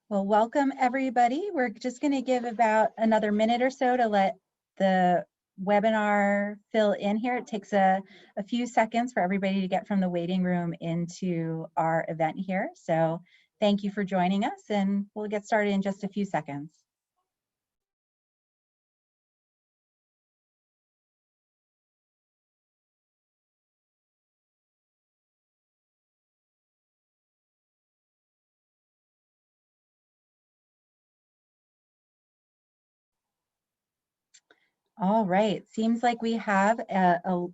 Well, welcome everybody. We're just going to give about another minute or so to let the webinar fill in here. It takes a few seconds for everybody to get from the waiting room into our event here. So thank you for joining us, and we'll get started in just a few seconds. All right, seems like we have a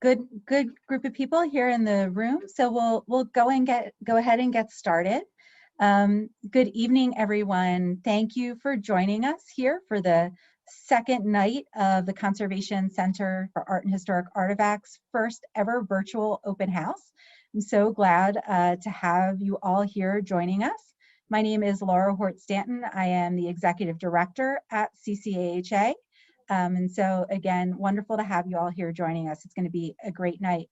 good group of people here in the room, so we'll go ahead and get started. Good evening, everyone. Thank you for joining us here for the second night of the Conservation Center for Art and Historic Artifacts' first ever virtual open house. I'm so glad to have you all here joining us. My name is Laura Hort-Stanton. I am the Executive Director at CCAHA. And so again, wonderful to have you all here joining us. It's going to be a great night.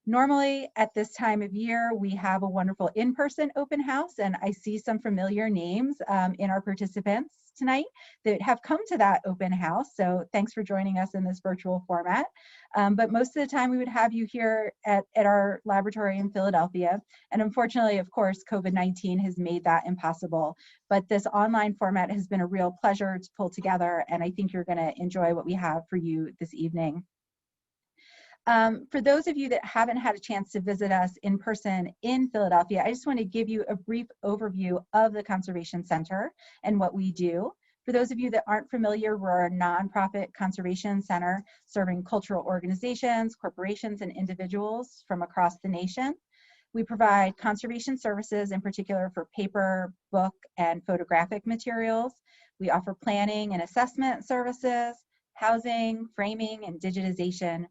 Normally at this time of year, we have a wonderful in-person open house, and I see some familiar names in our participants tonight that have come to that open house. So thanks for joining us in this virtual format. But most of the time we would have you here at our laboratory in Philadelphia. And unfortunately, of course, COVID-19 has made that impossible. But this online format has been a real pleasure to pull together, and I think you're going to enjoy what we have for you this evening. For those of you that haven't had a chance to visit us in person in Philadelphia, I just want to give you a brief overview of the Conservation Center and what we do. For those of you that aren't familiar, we're a nonprofit conservation center serving cultural organizations, corporations, and individuals from across the nation. We provide conservation services, in particular for paper, book, and photographic materials. We offer planning and assessment services, housing, framing, and digitization.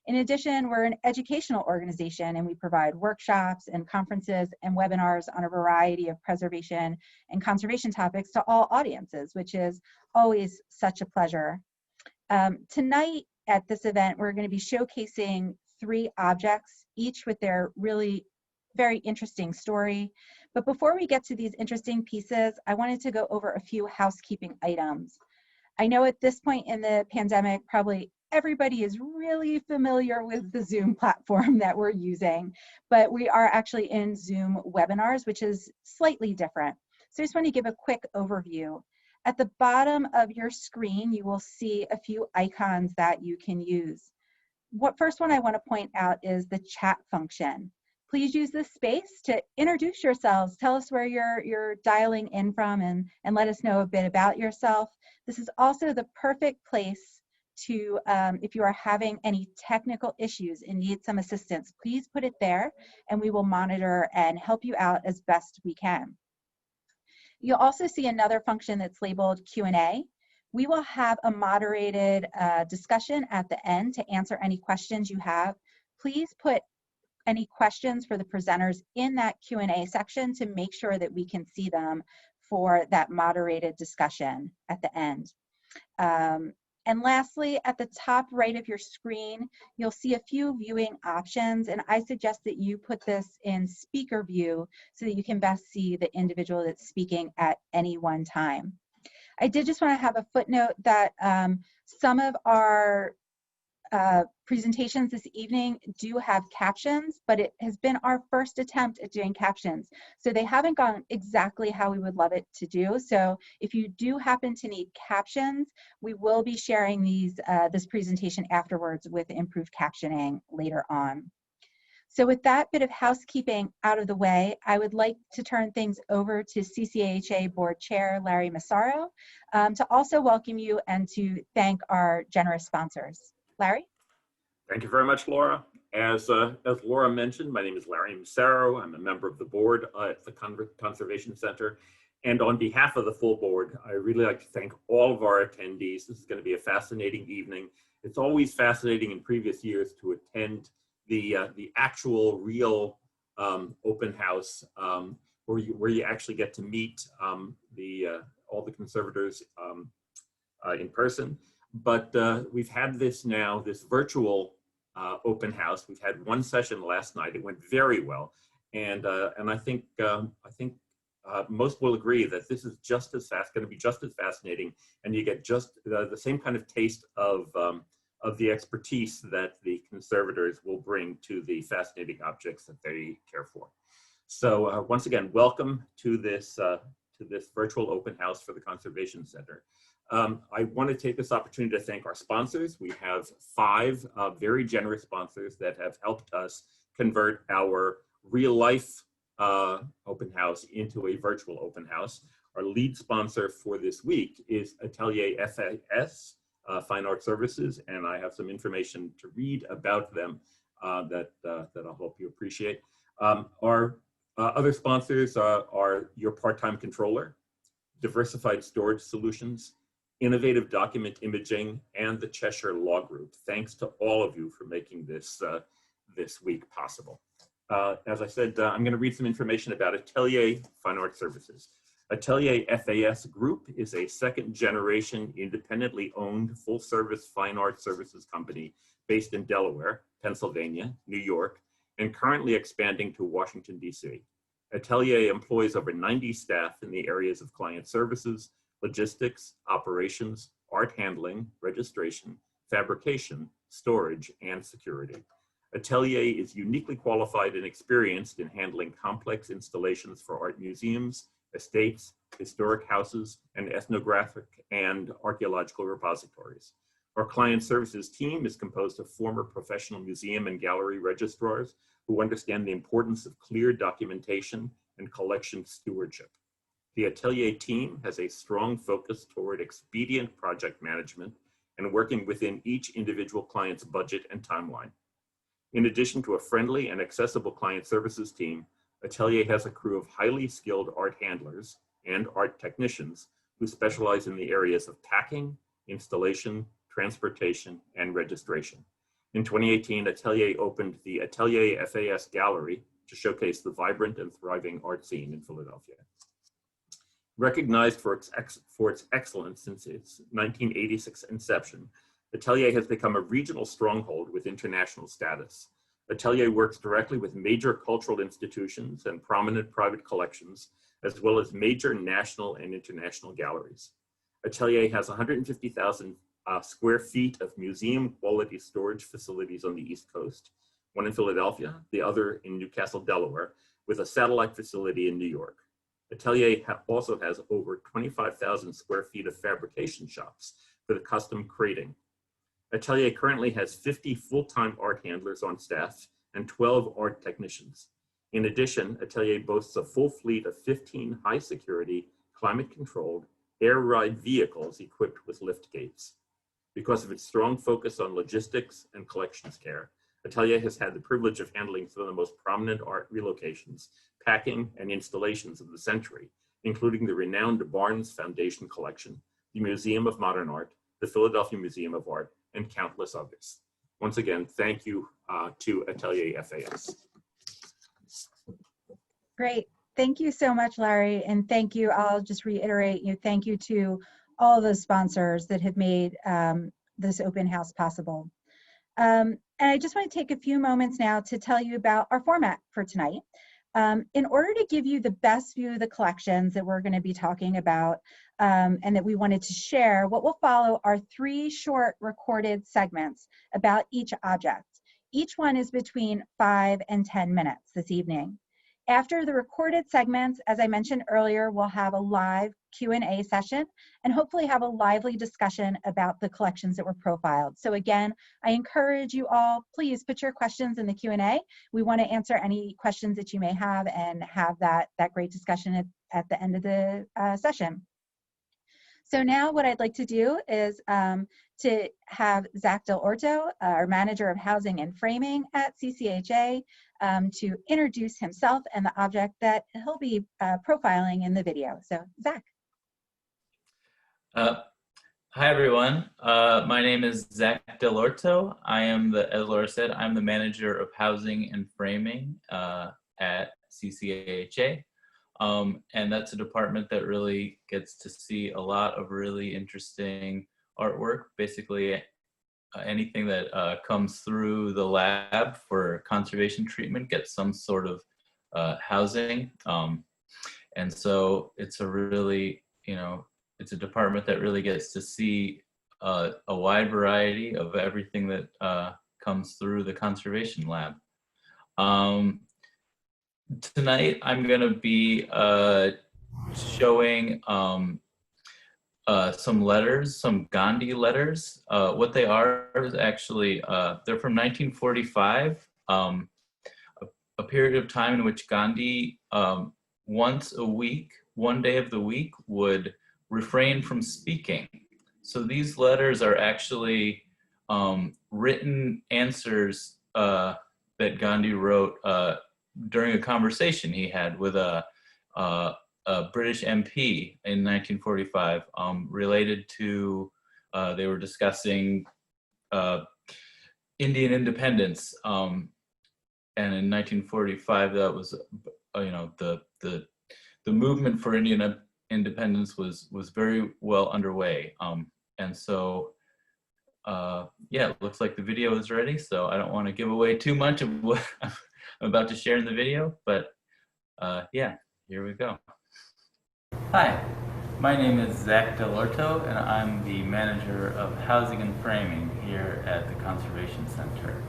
In addition, we're an educational organization, and we provide workshops and conferences and webinars on a variety of preservation and conservation topics to all audiences, which is always such a pleasure. Tonight at this event, we're going to be showcasing 3 objects, each with their really very interesting story. But before we get to these interesting pieces, I wanted to go over a few housekeeping items. I know at this point in the pandemic, probably everybody is really familiar with the Zoom platform that we're using, but we are actually in Zoom webinars, which is slightly different. So I just want to give a quick overview. At the bottom of your screen, you will see a few icons that you can use. First one I want to point out is the chat function. Please use this space to introduce yourselves. Tell us where you're dialing in from and let us know a bit about yourself. This is also the perfect place to, if you are having any technical issues and need some assistance, please put it there and we will monitor and help you out as best we can. You'll also see another function that's labeled Q&A. We will have a moderated discussion at the end to answer any questions you have. Please put any questions for the presenters in that Q&A section to make sure that we can see them for that moderated discussion at the end. And lastly, at the top right of your screen, you'll see a few viewing options, and I suggest that you put this in speaker view so that you can best see the individual that's speaking at any one time. I did just want to have a footnote that some of our presentations this evening do have captions, but it has been our first attempt at doing captions. So they haven't gone exactly how we would love it to do. So if you do happen to need captions, we will be sharing this presentation afterwards with improved captioning later on. So with that bit of housekeeping out of the way, I would like to turn things over to CCAHA Board Chair Larry Massaro to also welcome you and to thank our generous sponsors. Larry? Thank you very much, Laura. As Laura mentioned, my name is Larry Massaro. I'm a member of the board at the Conservation Center. And on behalf of the full board, I really like to thank all of our attendees. This is going to be a fascinating evening. It's always fascinating in previous years to attend the actual real open house where you actually get to meet all the conservators in person. But we've had this virtual open house. We've had one session last night. It went very well, and I think most will agree that this is just as going to be just as fascinating, and you get just the same kind of taste of the expertise that the conservators will bring to the fascinating objects that they care for. So once again, welcome to this virtual open house for the Conservation Center. I want to take this opportunity to thank our sponsors. We have 5 very generous sponsors that have helped us convert our real life open house into a virtual open house. Our lead sponsor for this week is Atelier FAS, Fine Art Services, and I have some information to read about them that I'll hope you appreciate. Our other sponsors are Your Part-Time Controller, Diversified Storage Solutions, Innovative Document Imaging, and the Cheshire Law Group. Thanks to all of you for making this week possible. As I said, I'm going to read some information about Atelier Fine Art Services. Atelier FAS Group is a second-generation, independently owned, full-service fine art services company based in Delaware, Pennsylvania, New York, and currently expanding to Washington, D.C. Atelier employs over 90 staff in the areas of client services, logistics, operations, art handling, registration, fabrication, storage, and security. Atelier is uniquely qualified and experienced in handling complex installations for art museums, estates, historic houses, and ethnographic and archaeological repositories. Our client services team is composed of former professional museum and gallery registrars who understand the importance of clear documentation and collection stewardship. The Atelier team has a strong focus toward expedient project management and working within each individual client's budget and timeline. In addition to a friendly and accessible client services team, Atelier has a crew of highly skilled art handlers and art technicians who specialize in the areas of packing, installation, transportation, and registration. In 2018, Atelier opened the Atelier FAS Gallery to showcase the vibrant and thriving art scene in Philadelphia. Recognized for its excellence since its 1986 inception, Atelier has become a regional stronghold with international status. Atelier works directly with major cultural institutions and prominent private collections, as well as major national and international galleries. Atelier has 150,000 square feet of museum quality storage facilities on the East Coast, one in Philadelphia, the other in Newcastle, Delaware, with a satellite facility in New York. Atelier also has over 25,000 square feet of fabrication shops for the custom crating. Atelier currently has 50 full-time art handlers on staff and 12 art technicians. In addition, Atelier boasts a full fleet of 15 high-security, climate-controlled, air-ride vehicles equipped with lift gates. Because of its strong focus on logistics and collections care, Atelier has had the privilege of handling some of the most prominent art relocations, packing, and installations of the century, including the renowned Barnes Foundation Collection, the Museum of Modern Art, the Philadelphia Museum of Art, and countless others. Once again, thank you to Atelier FAS. Great. Thank you so much, Larry. And thank you. I'll just reiterate, thank you to all of those sponsors that have made this open house possible. And I just want to take a few moments now to tell you about our format for tonight. In order to give you the best view of the collections that we're going to be talking about and that we wanted to share, what will follow are 3 short recorded segments about each object. Each one is between 5 and 10 minutes this evening. After the recorded segments, as I mentioned earlier, we'll have a live Q&A session and hopefully have a lively discussion about the collections that were profiled. So again, I encourage you all, please put your questions in the Q&A. We want to answer any questions that you may have and have that great discussion at the end of the session. So now what I'd like to do is to have Zach Dell'Orto, our Manager of Housing and Framing at CCHA, to introduce himself and the object that he'll be profiling in the video. So Zach. Hi everyone, my name is Zach Dell'Orto. I am, as Laura said, I'm the Manager of Housing and Framing at CCHA. And that's a department that really gets to see a lot of really interesting artwork. Basically, anything that comes through the lab for conservation treatment gets some sort of housing. And so it's a really, it's a department that really gets to see a wide variety of everything that comes through the conservation lab. Tonight, I'm going to be showing some letters, some Gandhi letters. What they are is actually, they're from 1945, a period of time in which Gandhi once a week, one day of the week, would refrain from speaking. So these letters are actually written answers that Gandhi wrote during a conversation he had with a British MP in 1945 related to, they were discussing Indian independence. And in 1945, that was, the movement for Indian independence was very well underway. And so, yeah, it looks like the video is ready. So I don't want to give away too much of what I'm about to share in the video, but yeah, here we go. Hi, my name is Zach Dell'Orto, and I'm the manager of housing and framing here at the Conservation Center.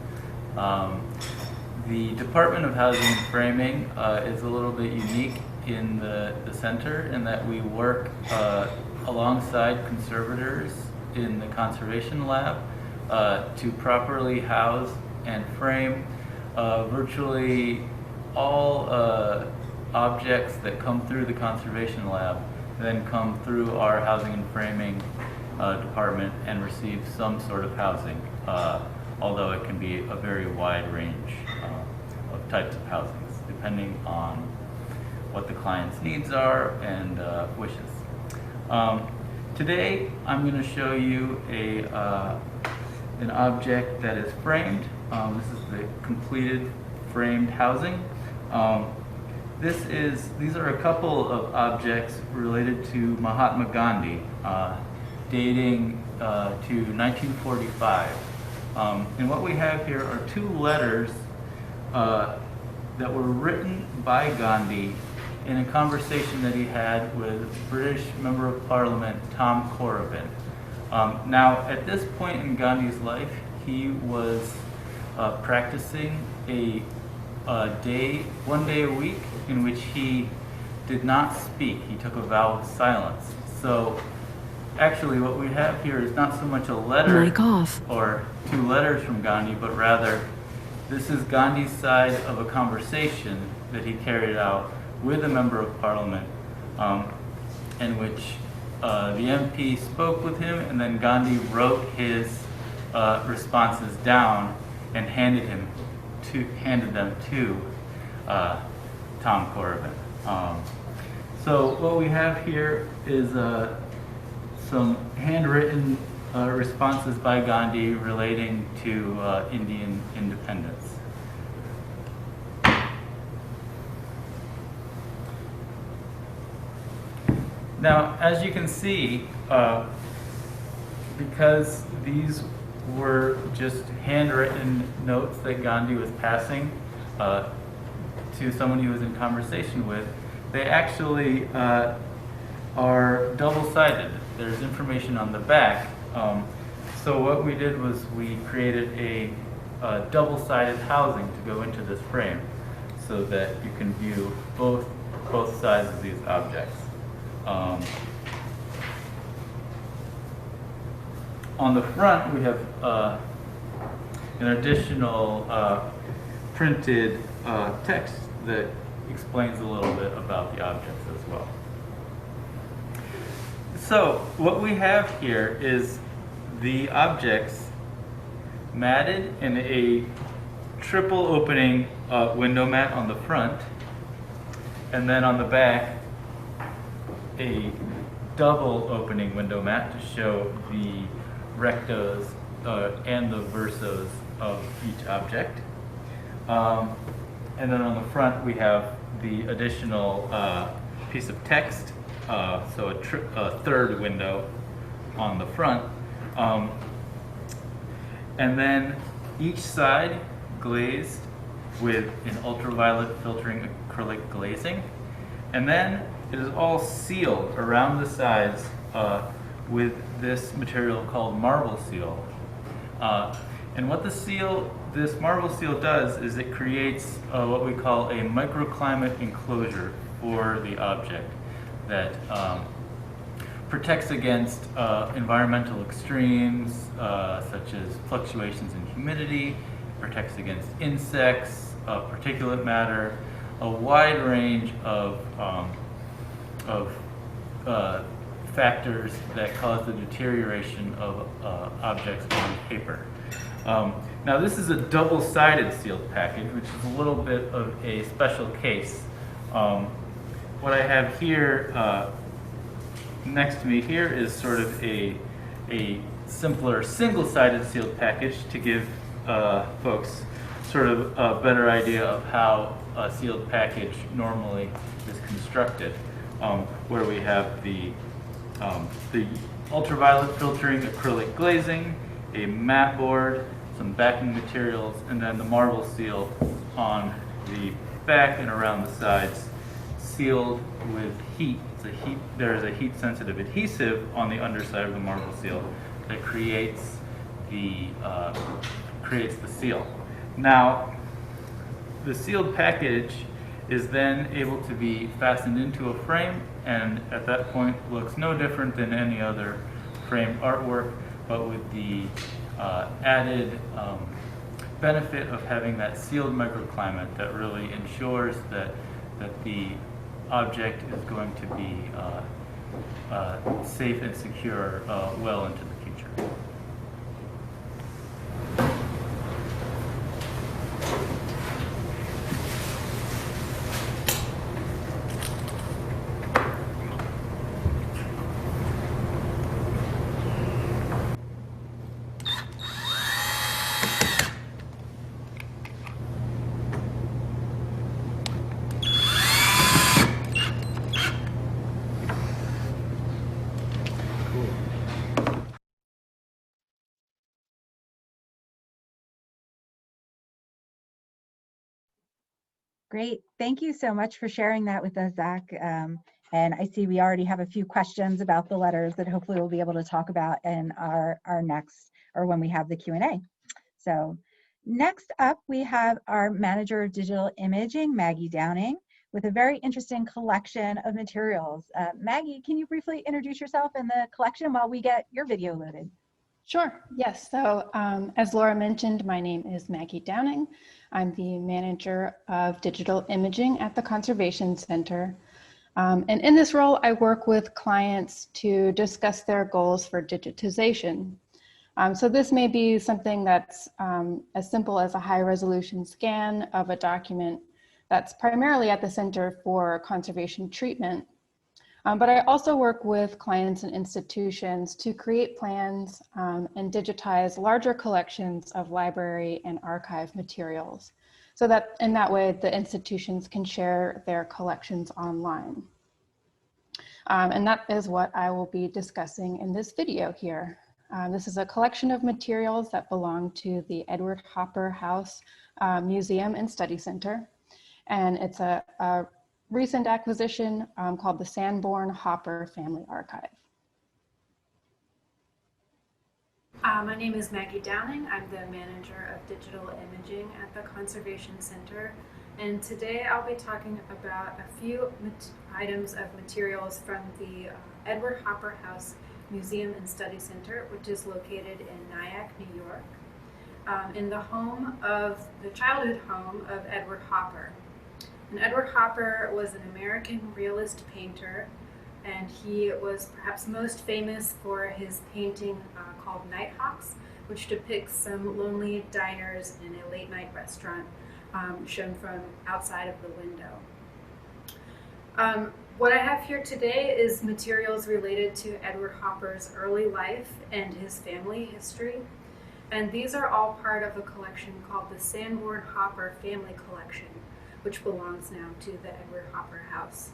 The Department of Housing and Framing is a little bit unique in the center in that we work alongside conservators in the conservation lab to properly house and frame virtually all objects that come through the conservation lab, then come through our housing and framing department and receive some sort of housing, although it can be a very wide range of types of housings, depending on what the client's needs are and wishes. Today, I'm going to show you an object that is framed. This is the completed framed housing. These are a couple of objects related to Mahatma Gandhi, dating to 1945. And what we have here are two letters that were written by Gandhi in a conversation that he had with British Member of Parliament Tom Corbyn. Now, at this point in Gandhi's life, he was practicing one day a week in which he did not speak. He took a vow of silence. So actually what we have here is not so much a letter or two letters from Gandhi, but rather this is Gandhi's side of a conversation that he carried out with a member of parliament in which the MP spoke with him, and then Gandhi wrote his responses down and handed them to Tom Corbyn. So what we have here is some handwritten responses by Gandhi relating to Indian independence. Now, as you can see, because these were just handwritten notes that Gandhi was passing to someone he was in conversation with, they actually are double-sided. There's information on the back. So what we did was we created a double-sided housing to go into this frame so that you can view both sides of these objects. On the front, we have an additional printed text that explains a little bit about the objects as well. So what we have here is the objects matted in a triple opening window mat on the front, and then on the back a double opening window mat to show the rectos and the versos of each object. And then on the front we have the additional piece of text, so a third window on the front. And then each side glazed with an ultraviolet filtering acrylic glazing. And then it is all sealed around the sides with this material called marble seal. And what this marble seal does is it creates what we call a microclimate enclosure for the object that protects against environmental extremes such as fluctuations in humidity, protects against insects, particulate matter, a wide range of factors that cause the deterioration of objects on paper. Now this is a double-sided sealed package, which is a little bit of a special case. What I have here next to me here is sort of a simpler single-sided sealed package to give folks sort of a better idea of how a sealed package normally is constructed, where we have the ultraviolet filtering acrylic glazing, a mat board, some backing materials, and then the marble seal on the back and around the sides, sealed with heat. There is a heat-sensitive adhesive on the underside of the marble seal that creates the seal. Now, the sealed package is then able to be fastened into a frame, and at that point looks no different than any other framed artwork, but with the added benefit of having that sealed microclimate that really ensures that the object is going to be safe and secure well into the future. Great. Thank you so much for sharing that with us, Zach. And I see we already have a few questions about the letters that hopefully we'll be able to talk about in our next, or when we have the Q&A. So next up, we have our Manager of Digital Imaging, Maggie Downing, with a very interesting collection of materials. Maggie, can you briefly introduce yourself and the collection while we get your video loaded? Sure, yes. So as Laura mentioned, my name is Maggie Downing. I'm the manager of digital imaging at the Conservation Center. And in this role, I work with clients to discuss their goals for digitization. So this may be something that's as simple as a high resolution scan of a document that's primarily at the Center for Conservation Treatment. But I also work with clients and institutions to create plans and digitize larger collections of library and archive materials, so that in that way the institutions can share their collections online. And that is what I will be discussing in this video here. This is a collection of materials that belong to the Edward Hopper House Museum and Study Center. And it's a recent acquisition called the Sanborn-Hopper Family Archive. My name is Maggie Downing. I'm the manager of digital imaging at the Conservation Center. And today I'll be talking about a few items of materials from the Edward Hopper House Museum and Study Center, which is located in Nyack, New York, in the childhood home of Edward Hopper. And Edward Hopper was an American realist painter, and he was perhaps most famous for his painting called Nighthawks, which depicts some lonely diners in a late-night restaurant shown from outside of the window. What I have here today is materials related to Edward Hopper's early life and his family history. And these are all part of a collection called the Sanborn-Hopper Family Collection, which belongs now to the Edward Hopper House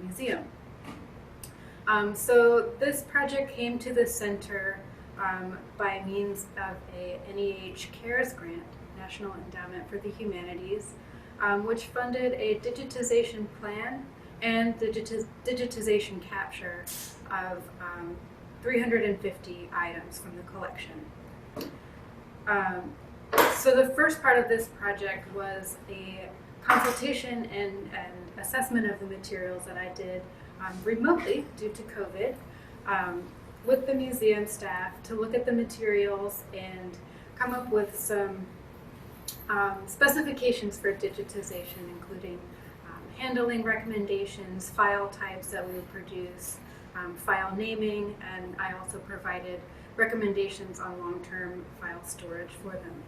Museum. So this project came to the center by means of a NEH CARES grant, National Endowment for the Humanities, which funded a digitization plan and digitization capture of 350 items from the collection. So the first part of this project was a consultation and assessment of the materials that I did remotely due to COVID with the museum staff to look at the materials and come up with some specifications for digitization, including handling recommendations, file types that we would produce, file naming, and I also provided recommendations on long-term file storage for them.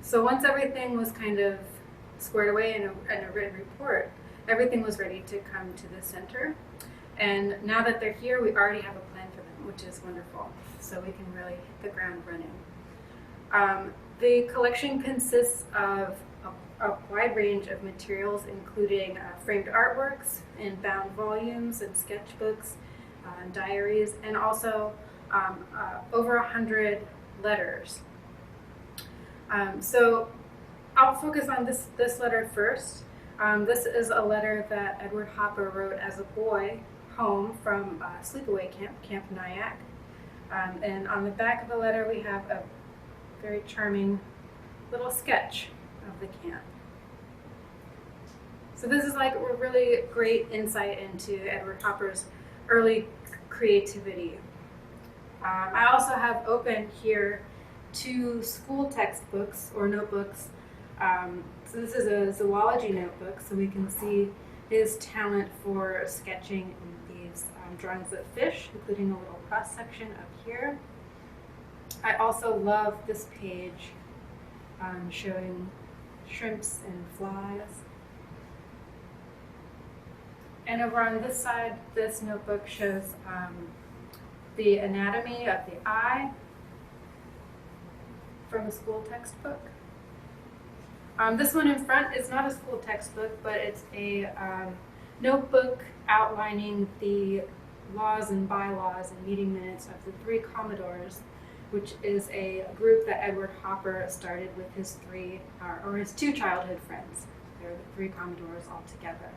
So once everything was kind of squared away in a written report, everything was ready to come to the center. And now that they're here, we already have a plan for them, which is wonderful. So we can really hit the ground running. The collection consists of a wide range of materials, including framed artworks and bound volumes and sketchbooks, diaries, and also over 100 letters. So I'll focus on this letter first. This is a letter that Edward Hopper wrote as a boy home from sleepaway camp, Camp Nyack. And on the back of the letter we have a very charming little sketch of the camp. So this is like a really great insight into Edward Hopper's early creativity. I also have open here 2 school textbooks or notebooks. So this is a zoology notebook, so we can see his talent for sketching these drawings of fish, including a little cross section up here. I also love this page showing shrimps and flies. And over on this side, this notebook shows the anatomy of the eye from a school textbook. This one in front is not a school textbook, but it's a notebook outlining the laws and bylaws and meeting minutes of the 3 Commodores, which is a group that Edward Hopper started with his 2 childhood friends. They're the 3 Commodores all together.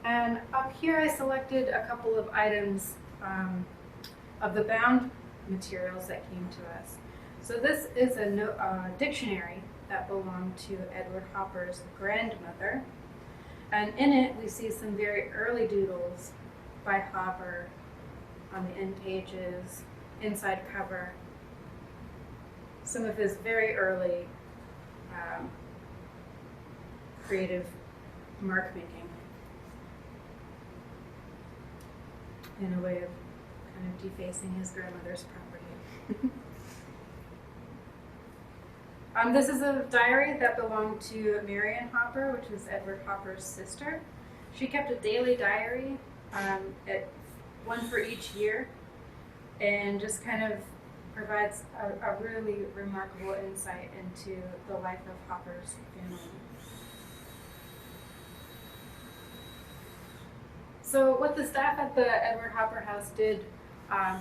And up here I selected a couple of items of the bound materials that came to us. So this is a dictionary that belonged to Edward Hopper's grandmother. And in it we see some very early doodles by Hopper on the end pages, inside cover, some of his very early creative mark making in a way of kind of defacing his grandmother's property. This is a diary that belonged to Marion Hopper, which is Edward Hopper's sister. She kept a daily diary, one for each year, and just kind of provides a really remarkable insight into the life of Hopper's family. So what the staff at the Edward Hopper House did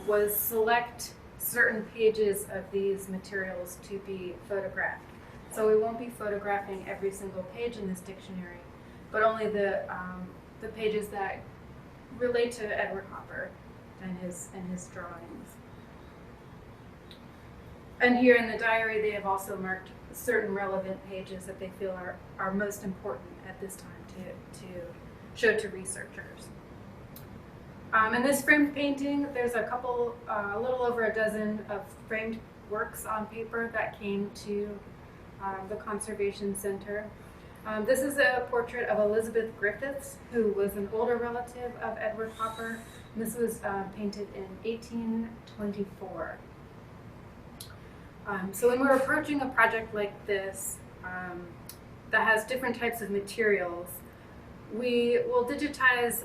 was select certain pages of these materials to be photographed. So we won't be photographing every single page in this dictionary, but only the pages that relate to Edward Hopper and his drawings. And here in the diary, they have also marked certain relevant pages that they feel are most important at this time to show to researchers. In this framed painting, there's a little over a dozen of framed works on paper that came to the Conservation Center. This is a portrait of Elizabeth Griffiths, who was an older relative of Edward Hopper. This was painted in 1824. So when we're approaching a project like this that has different types of materials, we will digitize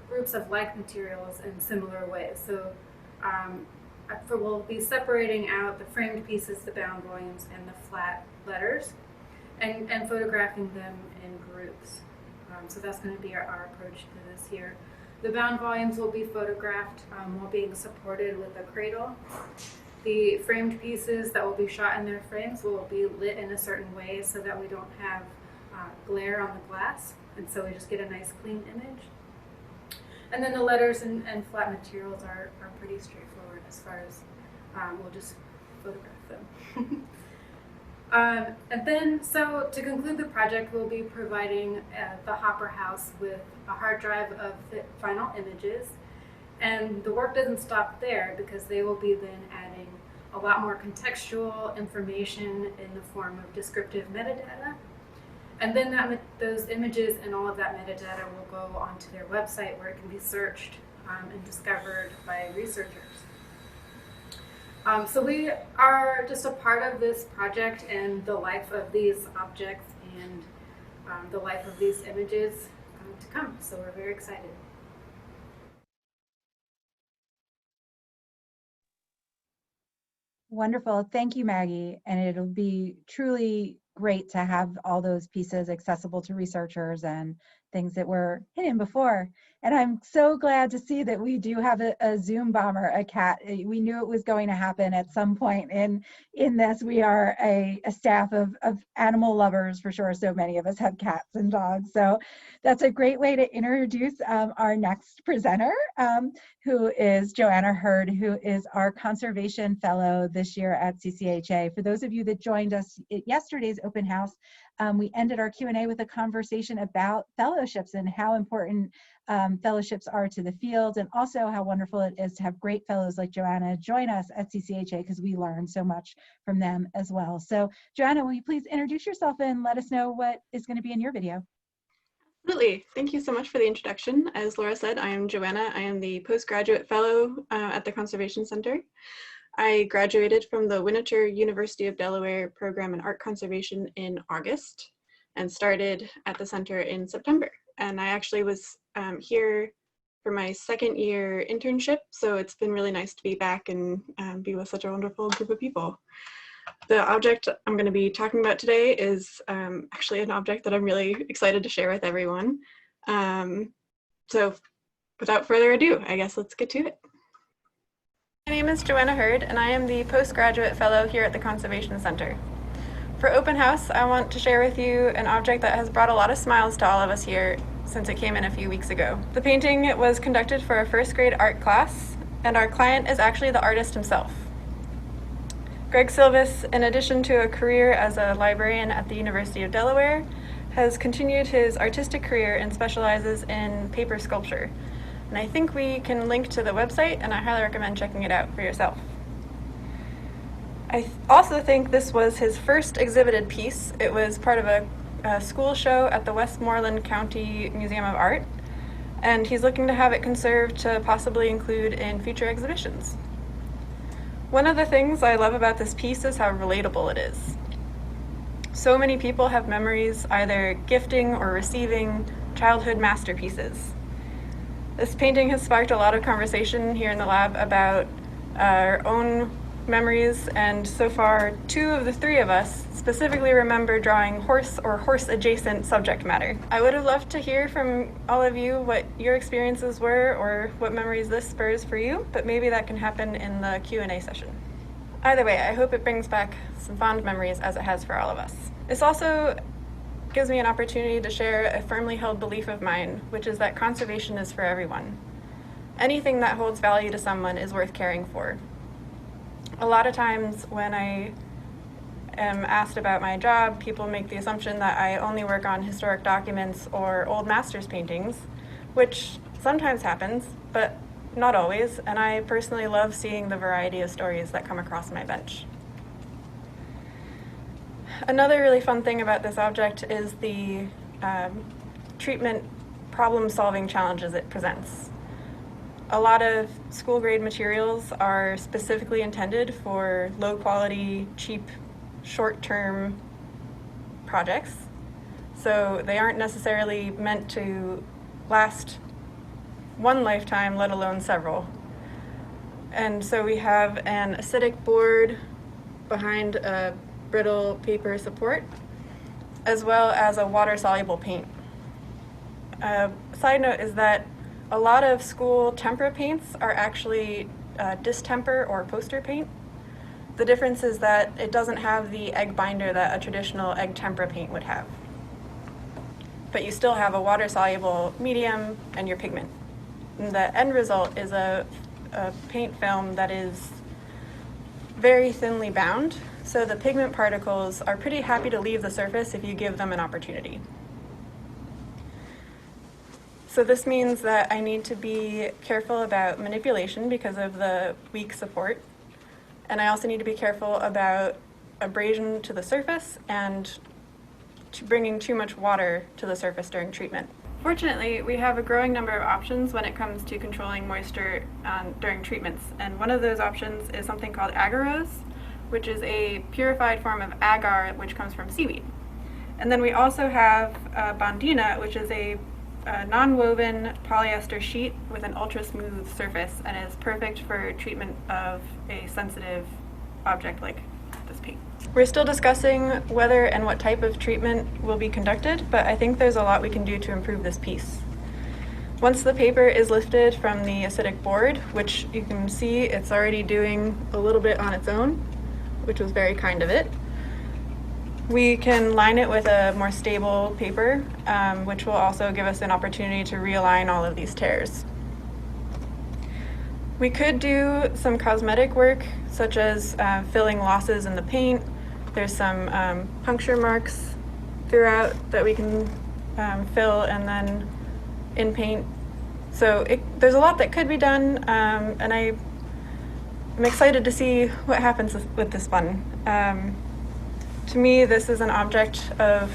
groups of like materials in similar ways. So we'll be separating out the framed pieces, the bound volumes, and the flat letters, and photographing them in groups. So that's going to be our approach to this here. The bound volumes will be photographed while being supported with a cradle. The framed pieces that will be shot in their frames will be lit in a certain way so that we don't have glare on the glass, and so we just get a nice clean image. And then the letters and flat materials are pretty straightforward as far as we'll just photograph them. And then, so to conclude the project, we'll be providing the Hopper House with a hard drive of the final images. And the work doesn't stop there, because they will be then adding a lot more contextual information in the form of descriptive metadata. And then those images and all of that metadata will go onto their website, where it can be searched and discovered by researchers. So we are just a part of this project and the life of these objects and the life of these images to come. So we're very excited. Wonderful. Thank you, Maggie. And it'll be truly great to have all those pieces accessible to researchers and things that were hidden before. And I'm so glad to see that we do have a Zoom bomber, a cat. We knew it was going to happen at some point in this. We are a staff of animal lovers for sure. So many of us have cats and dogs. So that's a great way to introduce our next presenter, who is Joanna Hurd, who is our Conservation Fellow this year at CCHA. For those of you that joined us at yesterday's open house, we ended our Q&A with a conversation about fellowships and how important fellowships are to the field, and also how wonderful it is to have great fellows like Joanna join us at CCHA, because we learn so much from them as well. So Joanna, will you please introduce yourself and let us know what is going to be in your video? Absolutely. Thank you so much for the introduction. As Laura said, I am Joanna. I am the postgraduate fellow at the Conservation Center. I graduated from the Winter University of Delaware program in art conservation in August and started at the center in September. And I actually was here for my second year internship, so it's been really nice to be back and be with such a wonderful group of people. The object I'm going to be talking about today is actually an object that I'm really excited to share with everyone. So without further ado, I guess let's get to it. My name is Joanna Hurd, and I am the postgraduate fellow here at the Conservation Center. For Open House, I want to share with you an object that has brought a lot of smiles to all of us here since it came in a few weeks ago. The painting was conducted for a first grade art class, and our client is actually the artist himself. Gregg Silvis, in addition to a career as a librarian at the University of Delaware, has continued his artistic career and specializes in paper sculpture. And I think we can link to the website, and I highly recommend checking it out for yourself. I also think this was his first exhibited piece. It was part of a school show at the Westmoreland County Museum of Art, and he's looking to have it conserved to possibly include in future exhibitions. One of the things I love about this piece is how relatable it is. So many people have memories either gifting or receiving childhood masterpieces. This painting has sparked a lot of conversation here in the lab about our own memories, and so far 2 of the 3 of us specifically remember drawing horse or horse-adjacent subject matter. I would have loved to hear from all of you what your experiences were or what memories this spurs for you, but maybe that can happen in the Q&A session. Either way, I hope it brings back some fond memories as it has for all of us. This also gives me an opportunity to share a firmly held belief of mine, which is that conservation is for everyone. Anything that holds value to someone is worth caring for. A lot of times when I am asked about my job, people make the assumption that I only work on historic documents or old masters paintings, which sometimes happens, but not always, and I personally love seeing the variety of stories that come across my bench. Another really fun thing about this object is the treatment problem-solving challenges it presents. A lot of school-grade materials are specifically intended for low-quality, cheap, short-term projects. So they aren't necessarily meant to last one lifetime, let alone several. And so we have an acidic board behind a brittle paper support, as well as a water-soluble paint. Side note is that a lot of school tempera paints are actually distemper or poster paint. The difference is that it doesn't have the egg binder that a traditional egg tempera paint would have. but you still have a water-soluble medium and your pigment. And the end result is a paint film that is very thinly bound, so the pigment particles are pretty happy to leave the surface if you give them an opportunity. So this means that I need to be careful about manipulation because of the weak support. And I also need to be careful about abrasion to the surface and bringing too much water to the surface during treatment. Fortunately, we have a growing number of options when it comes to controlling moisture during treatments. And one of those options is something called agarose, which is a purified form of agar, which comes from seaweed. And then we also have Bondina, which is a non-woven polyester sheet with an ultra-smooth surface and is perfect for treatment of a sensitive object like this paint. We're still discussing whether and what type of treatment will be conducted, but I think there's a lot we can do to improve this piece. Once the paper is lifted from the acidic board, which you can see it's already doing a little bit on its own, which was very kind of it, we can line it with a more stable paper, which will also give us an opportunity to realign all of these tears. We could do some cosmetic work, such as filling losses in the paint. There's some puncture marks throughout that we can fill and then in paint. So there's a lot that could be done, and I'm excited to see what happens with this one. To me, this is an object of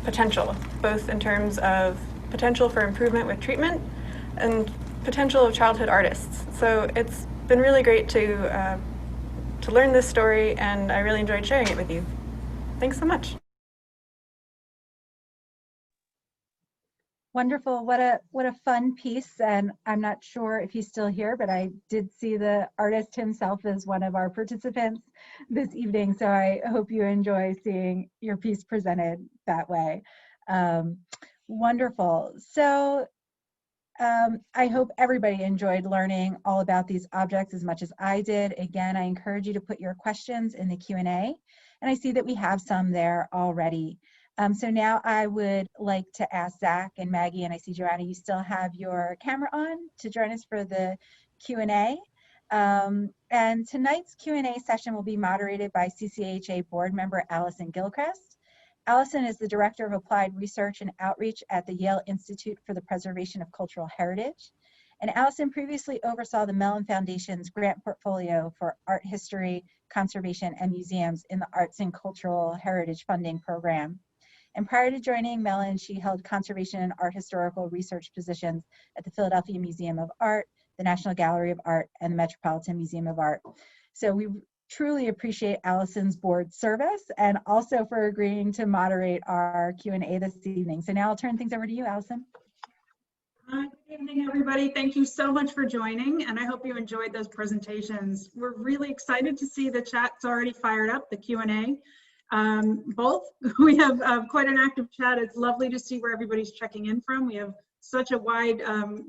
potential, both in terms of potential for improvement with treatment and potential of childhood artists. So it's been really great to learn this story, and I really enjoyed sharing it with you. Thanks so much. Wonderful. What a fun piece. And I'm not sure if he's still here, but I did see the artist himself as one of our participants this evening. So I hope you enjoy seeing your piece presented that way. Wonderful. So I hope everybody enjoyed learning all about these objects as much as I did. Again, I encourage you to put your questions in the Q&A. And I see that we have some there already. So now I would like to ask Zach and Maggie, and I see Joanna, you still have your camera on to join us for the Q&A. And tonight's Q&A session will be moderated by CCAHA board member Alison Gilchrest. Alison is the Director of Applied Research and Outreach at the Yale Institute for the Preservation of Cultural Heritage. And Alison previously oversaw the Mellon Foundation's grant portfolio for art history, conservation, and museums in the Arts and Cultural Heritage Funding Program. And prior to joining Mellon, she held conservation and art historical research positions at the Philadelphia Museum of Art, the National Gallery of Art, and the Metropolitan Museum of Art. So we truly appreciate Alison's board service and also for agreeing to moderate our Q&A this evening. So now I'll turn things over to you, Alison. Good evening, everybody. Thank you so much for joining, and I hope you enjoyed those presentations. We're really excited to see the chat's already fired up, the Q&A. Both. We have quite an active chat. It's lovely to see where everybody's checking in from. We have such a wide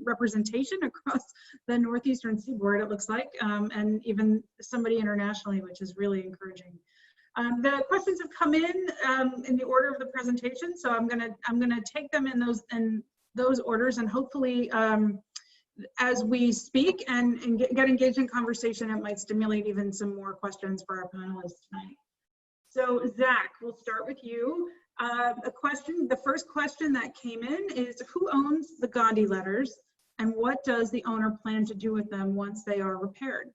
representation across the Northeastern Seaboard, it looks like, and even somebody internationally, which is really encouraging. The questions have come in the order of the presentation, so I'm gonna take them in those orders, and hopefully as we speak and get engaged in conversation, it might stimulate even some more questions for our panelists tonight. So Zach, we'll start with you. The first question that came in is, who owns the Gandhi Letters, and what does the owner plan to do with them once they are repaired?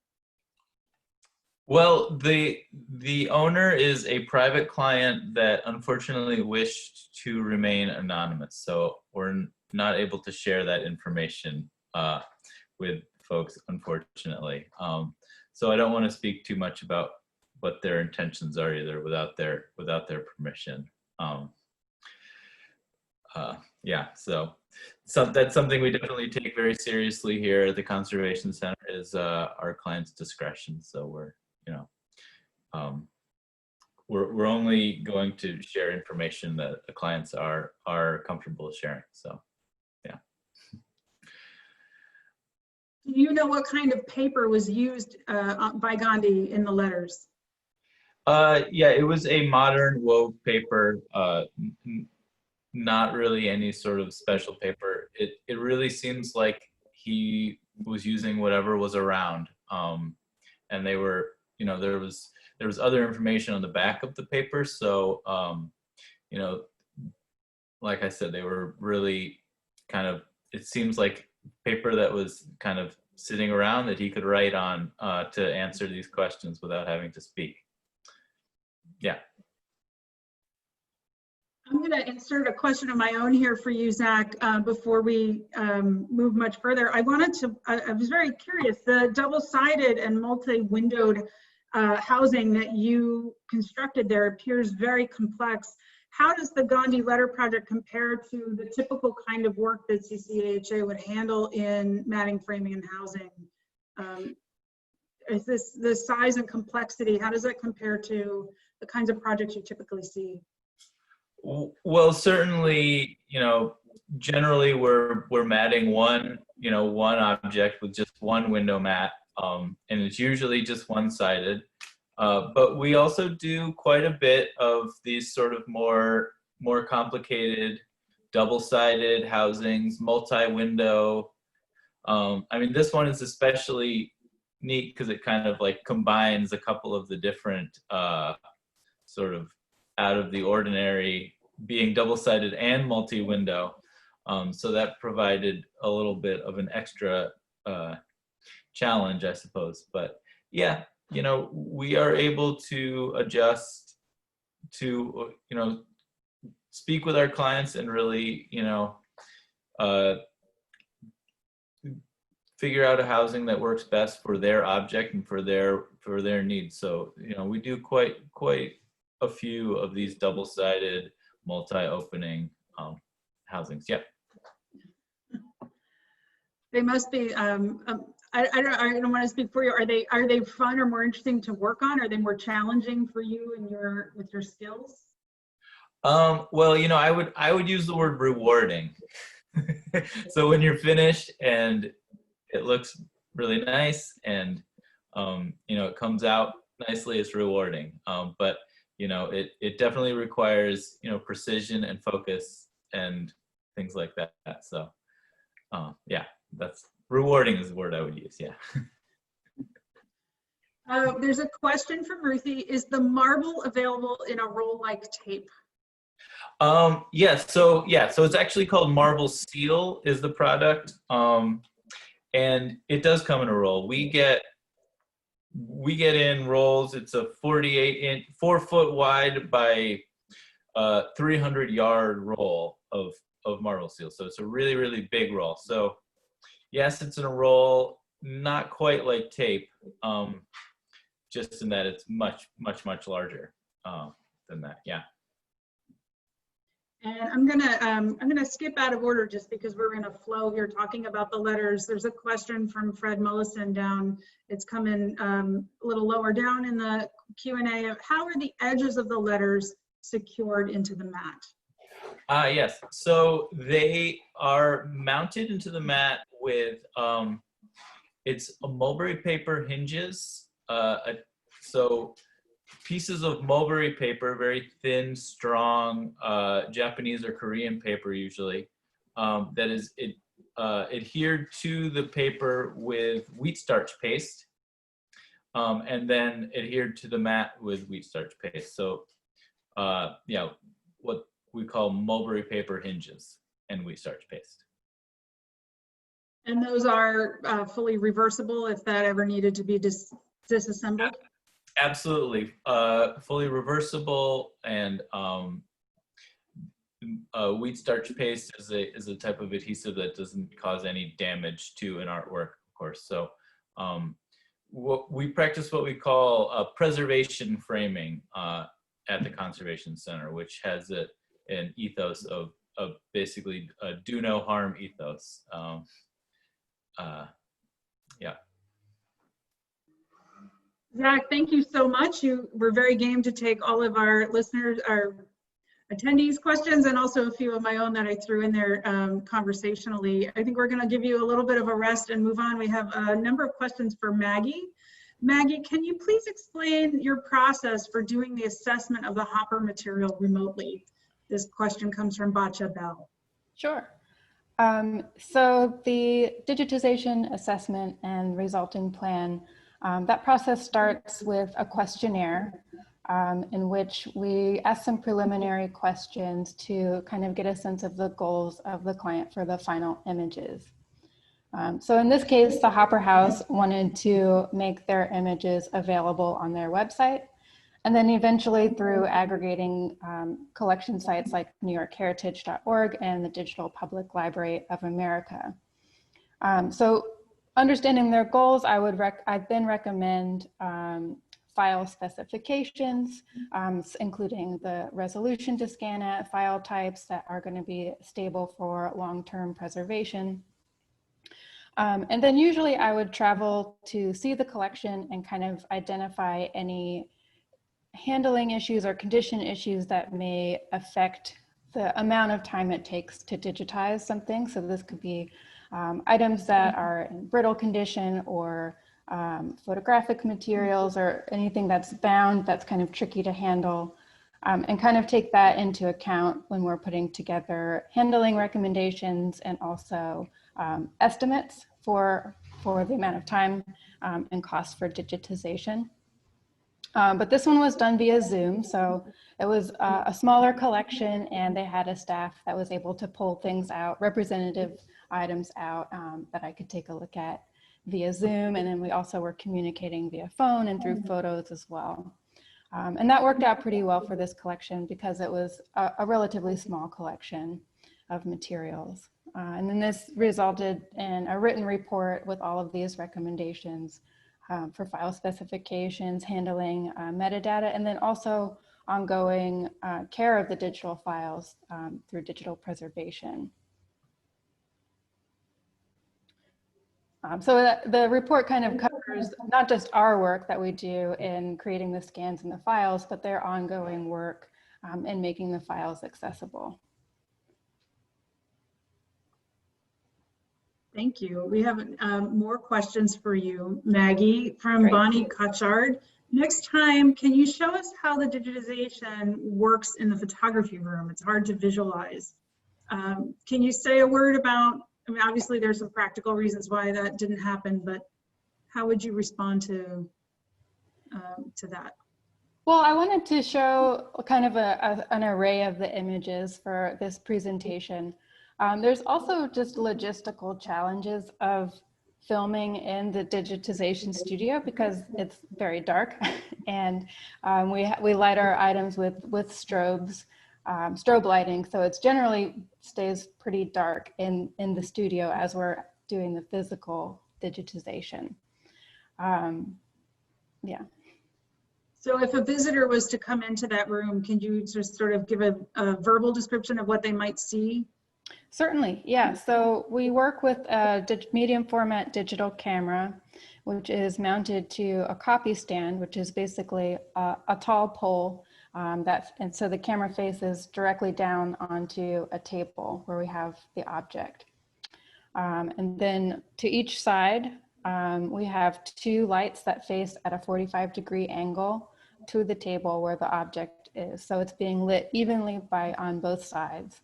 Well, the owner is a private client that unfortunately wished to remain anonymous, so we're not able to share that information with folks, unfortunately. So I don't want to speak too much about what their intentions are either without their permission. Yeah, so that's something we definitely take very seriously here at the Conservation Center, is our client's discretion. So we're only going to share information that the clients are comfortable sharing. So yeah. Do you know what kind of paper was used by Gandhi in the letters? Yeah, it was a modern wove paper, not really any sort of special paper. It really seems like he was using whatever was around. And they were, you know, there was other information on the back of the paper. So, you know, like I said, they were really kind of, it seems like paper that was kind of sitting around that he could write on to answer these questions without having to speak. Yeah. I'm going to insert a question of my own here for you, Zach, before we move much further. I was very curious, the double-sided and multi-windowed housing that you constructed there appears very complex. How does the Gandhi Letter project compare to the typical kind of work that CCAHA would handle in matting, framing, and housing? Is this the size and complexity, how does that compare to the kinds of projects you typically see? Well, certainly, you know, generally we're matting one object with just one window mat, and it's usually just one-sided. But we also do quite a bit of these sort of more complicated double-sided housings, multi-window. I mean, this one is especially neat because it kind of like combines a couple of the different sort of out of the ordinary, being double-sided and multi-window. So that provided a little bit of an extra challenge, I suppose. But yeah, you know, we are able to adjust to, you know, speak with our clients and really, you know, figure out a housing that works best for their object and for their needs. So, you know, we do quite a few of these double-sided, multi-opening housings. Yep. They must be. I don't want to speak for you. Are they fun or more interesting to work on? Are they more challenging for you and with your skills? Well, you know, I would use the word rewarding. So when you're finished and it looks really nice and you know, it comes out nicely, it's rewarding. But you know, it definitely requires, you know, precision and focus and things like that. So yeah, that's rewarding is the word I would use. Yeah. There's a question from Ruthie. Is the marble available in a roll like tape? Yes. So it's actually called Marble Seal is the product. And it does come in a roll. We get in rolls. It's a 48-inch, 4-foot wide by 300-yard roll of marble seal. So it's a really, really big roll. So yes, it's in a roll, not quite like tape, just in that it's much larger than that. Yeah. And I'm gonna skip out of order just because we're in a flow here talking about the letters. There's a question from Fred Mullison down. It's coming a little lower down in the Q&A of how are the edges of the letters secured into the mat? Yes. So they are mounted into the mat with it's a mulberry paper hinges. So pieces of mulberry paper, very thin, strong, Japanese or Korean paper usually, that is adhered to the paper with wheat starch paste, and then adhered to the mat with wheat starch paste. So yeah, what we call mulberry paper hinges and wheat starch paste. And those are fully reversible if that ever needed to be disassembled? Absolutely, fully reversible, and wheat starch paste is a type of adhesive that doesn't cause any damage to an artwork, of course. So we practice what we call preservation framing at the Conservation Center, which has an ethos of basically a do no harm ethos. Yeah. Zach, thank you so much. You were very game to take all of our listeners, our attendees' questions, and also a few of my own that I threw in there conversationally. I think we're going to give you a little bit of a rest and move on. We have a number of questions for Maggie. Maggie, can you please explain your process for doing the assessment of the Hopper material remotely? This question comes from Bacha Bell. Sure. So the digitization assessment and resulting plan, that process starts with a questionnaire in which we ask some preliminary questions to kind of get a sense of the goals of the client for the final images. So in this case, the Hopper House wanted to make their images available on their website. And then eventually through aggregating collection sites like NewYorkHeritage.org and the Digital Public Library of America. So understanding their goals, I'd then recommend file specifications, including the resolution to scan at, file types that are going to be stable for long-term preservation. And then usually I would travel to see the collection and kind of identify any handling issues or condition issues that may affect the amount of time it takes to digitize something. So this could be items that are in brittle condition or photographic materials or anything that's bound that's kind of tricky to handle, and kind of take that into account when we're putting together handling recommendations and also estimates for the amount of time and cost for digitization. But this one was done via Zoom, so it was a smaller collection, and they had a staff that was able to pull things out, representative items out that I could take a look at via Zoom, and then we also were communicating via phone and through photos as well. And that worked out pretty well for this collection because it was a relatively small collection of materials. And then this resulted in a written report with all of these recommendations for file specifications, handling metadata, and then also ongoing care of the digital files through digital preservation. So the report kind of covers not just our work that we do in creating the scans and the files, but their ongoing work in making the files accessible. Thank you. We have more questions for you, Maggie, from Great. Bonnie Cutchard. Next time, can you show us how the digitization works in the photography room? It's hard to visualize. Can you say a word about, I mean, obviously there's some practical reasons why that didn't happen, but how would you respond to that? Well, I wanted to show kind of an array of the images for this presentation. There's also just logistical challenges of filming in the digitization studio because it's very dark, and we light our items with strobes, strobe lighting, so it's generally stays pretty dark in the studio as we're doing the physical digitization. Yeah. So if a visitor was to come into that room, can you just sort of give a verbal description of what they might see? Certainly, yeah. So we work with a medium format digital camera, which is mounted to a copy stand, which is basically a tall pole and so the camera faces directly down onto a table where we have the object. And then to each side, we have two lights that face at a 45-degree angle to the table where the object is. So it's being lit evenly on both sides.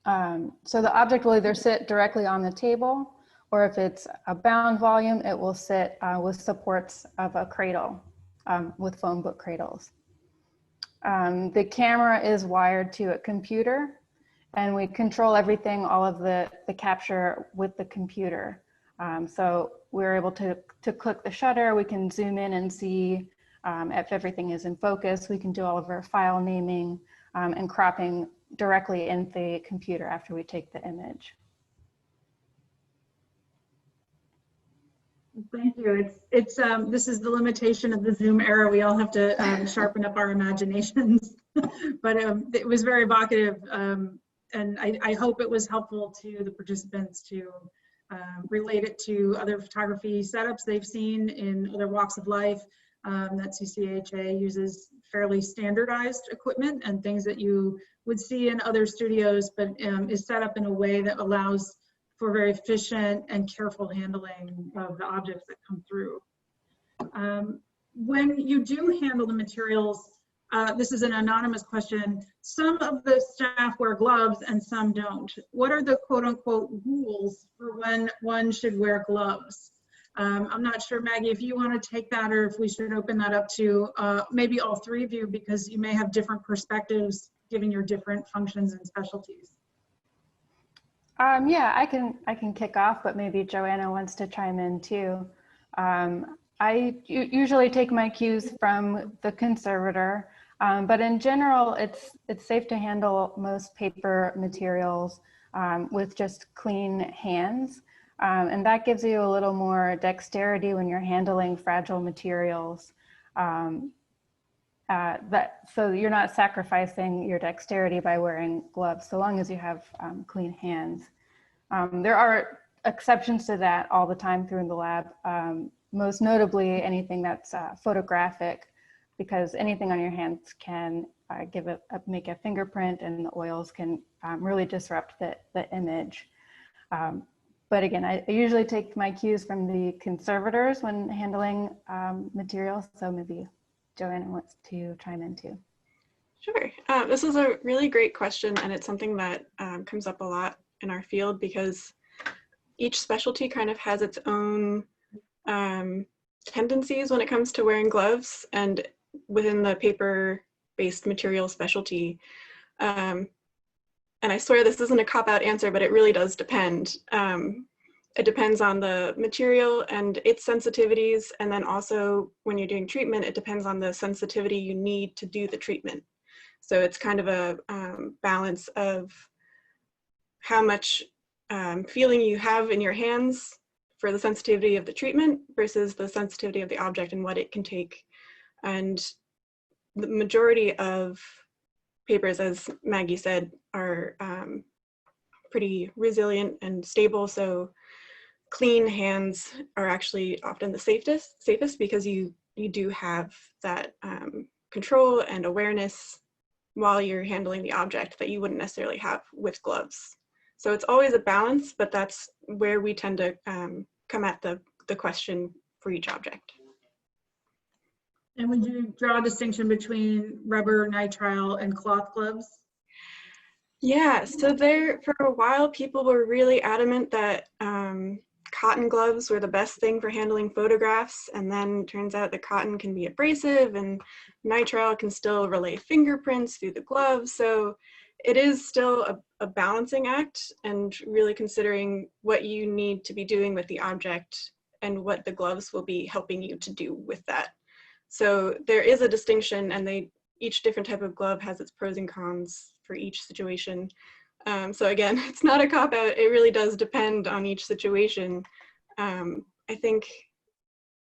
So the object will either sit directly on the table, or if it's a bound volume, it will sit with supports of a cradle, with phone book cradles. The camera is wired to a computer, and we control everything, all of the capture with the computer. So we're able to click the shutter, we can zoom in and see if everything is in focus. We can do all of our file naming and cropping directly in the computer after we take the image. Thank you. This is the limitation of the Zoom era. We all have to sharpen up our imaginations, but it was very evocative, and I hope it was helpful to the participants to relate it to other photography setups they've seen in other walks of life. That CCAHA uses fairly standardized equipment and things that you would see in other studios, but is set up in a way that allows for very efficient and careful handling of the objects that come through. When you do handle the materials, This is an anonymous question. Some of the staff wear gloves and some don't. What are the quote unquote rules for when one should wear gloves? I'm not sure, Maggie, if you want to take that or if we should open that up to maybe all three of you, because you may have different perspectives given your different functions and specialties. Yeah, I can kick off, but maybe Joanna wants to chime in too. I usually take my cues from the conservator, but in general, it's safe to handle most paper materials with just clean hands. And that gives you a little more dexterity when you're handling fragile materials. So you're not sacrificing your dexterity by wearing gloves, so long as you have clean hands. There are exceptions to that all the time through in the lab, most notably anything that's photographic, because anything on your hands can make a fingerprint, and the oils can really disrupt the image. But again, I usually take my cues from the conservators when handling materials, so maybe Joanna wants to chime in too. Sure. This is a really great question, and it's something that comes up a lot in our field because each specialty kind of has its own tendencies when it comes to wearing gloves. And within the paper-based material specialty, and I swear this isn't a cop-out answer, but it really does depend. It depends on the material and its sensitivities, and then also when you're doing treatment, it depends on the sensitivity you need to do the treatment. So it's kind of a balance of how much feeling you have in your hands for the sensitivity of the treatment versus the sensitivity of the object and what it can take. And the majority of papers, as Maggie said, are pretty resilient and stable. So clean hands are actually often the safest because you do have that control and awareness while you're handling the object that you wouldn't necessarily have with gloves. So it's always a balance, but that's where we tend to come at the question for each object. And would you draw a distinction between rubber, nitrile, and cloth gloves? Yeah, so there for a while, people were really adamant that cotton gloves were the best thing for handling photographs. And then turns out that cotton can be abrasive and nitrile can still relay fingerprints through the gloves. So it is still a balancing act and really considering what you need to be doing with the object and what the gloves will be helping you to do with that. So there is a distinction, and each different type of glove has its pros and cons for each situation. So again, it's not a cop-out. It really does depend on each situation. I think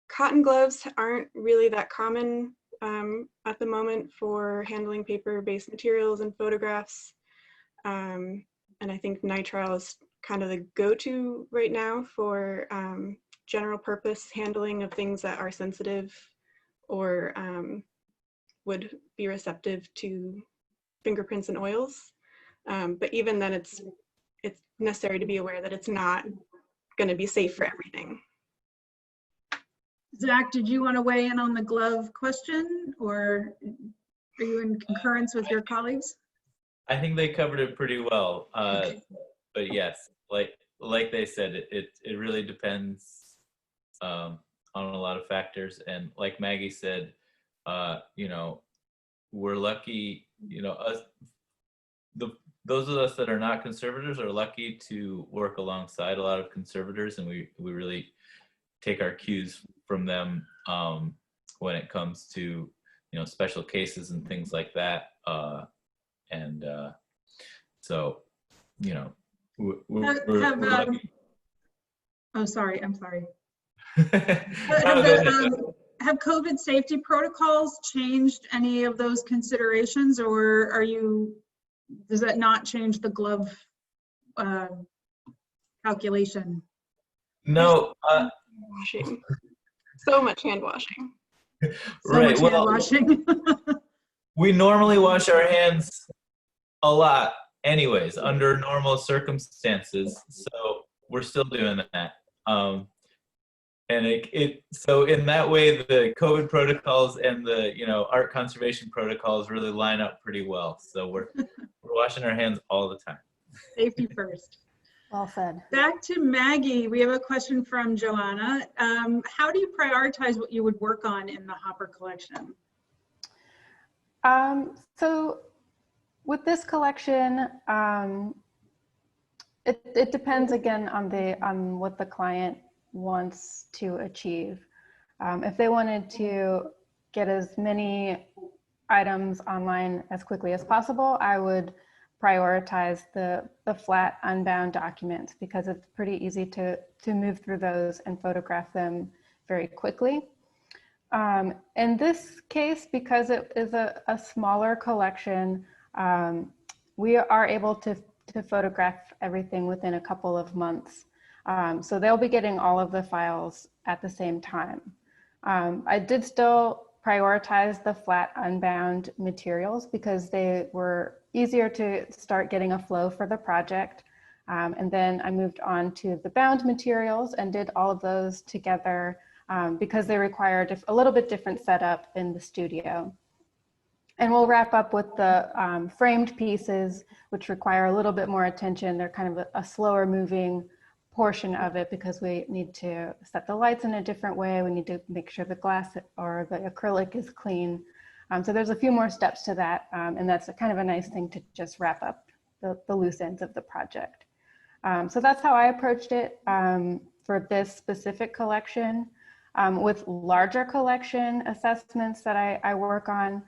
cotton gloves aren't really that common at the moment for handling paper-based materials and photographs. And I think nitrile is kind of the go-to right now for general purpose handling of things that are sensitive or would be receptive to fingerprints and oils. But even then it's necessary to be aware that it's not going to be safe for everything. Zach, did you want to weigh in on the glove question, or are you in concurrence with your colleagues? I think they covered it pretty well. But yes, like they said, it really depends on a lot of factors. And like Maggie said, we're lucky, those of us that are not conservators are lucky to work alongside a lot of conservators, and we really take our cues from them when it comes to special cases and things like that. So we're lucky. Oh, sorry, I'm sorry. Have COVID safety protocols changed any of those considerations, or does that not change the glove calculation? No. Washing. So much hand washing. Right. So much hand washing. We normally wash our hands a lot anyways, under normal circumstances. So we're still doing that. And so in that way, the COVID protocols and the art conservation protocols really line up pretty well. So we're washing our hands all the time. Safety first. Well said. Back to Maggie, we have a question from Joanna. How do you prioritize what you would work on in the Hopper collection? So with this collection, it depends again on what the client wants to achieve. If they wanted to get as many items online as quickly as possible, I would prioritize the flat unbound documents because it's pretty easy to move through those and photograph them very quickly. In this case, because it is a smaller collection, we are able to photograph everything within a couple of months. So they'll be getting all of the files at the same time. I did still prioritize the flat unbound materials because they were easier to start getting a flow for the project. And then I moved on to the bound materials and did all of those together because they require a little bit different setup in the studio. And we'll wrap up with the framed pieces, which require a little bit more attention. They're kind of a slower moving portion of it because we need to set the lights in a different way. We need to make sure the glass or the acrylic is clean. So there's a few more steps to that. And that's kind of a nice thing to just wrap up the loose ends of the project. So that's how I approached it for this specific collection. With larger collection assessments that I work on,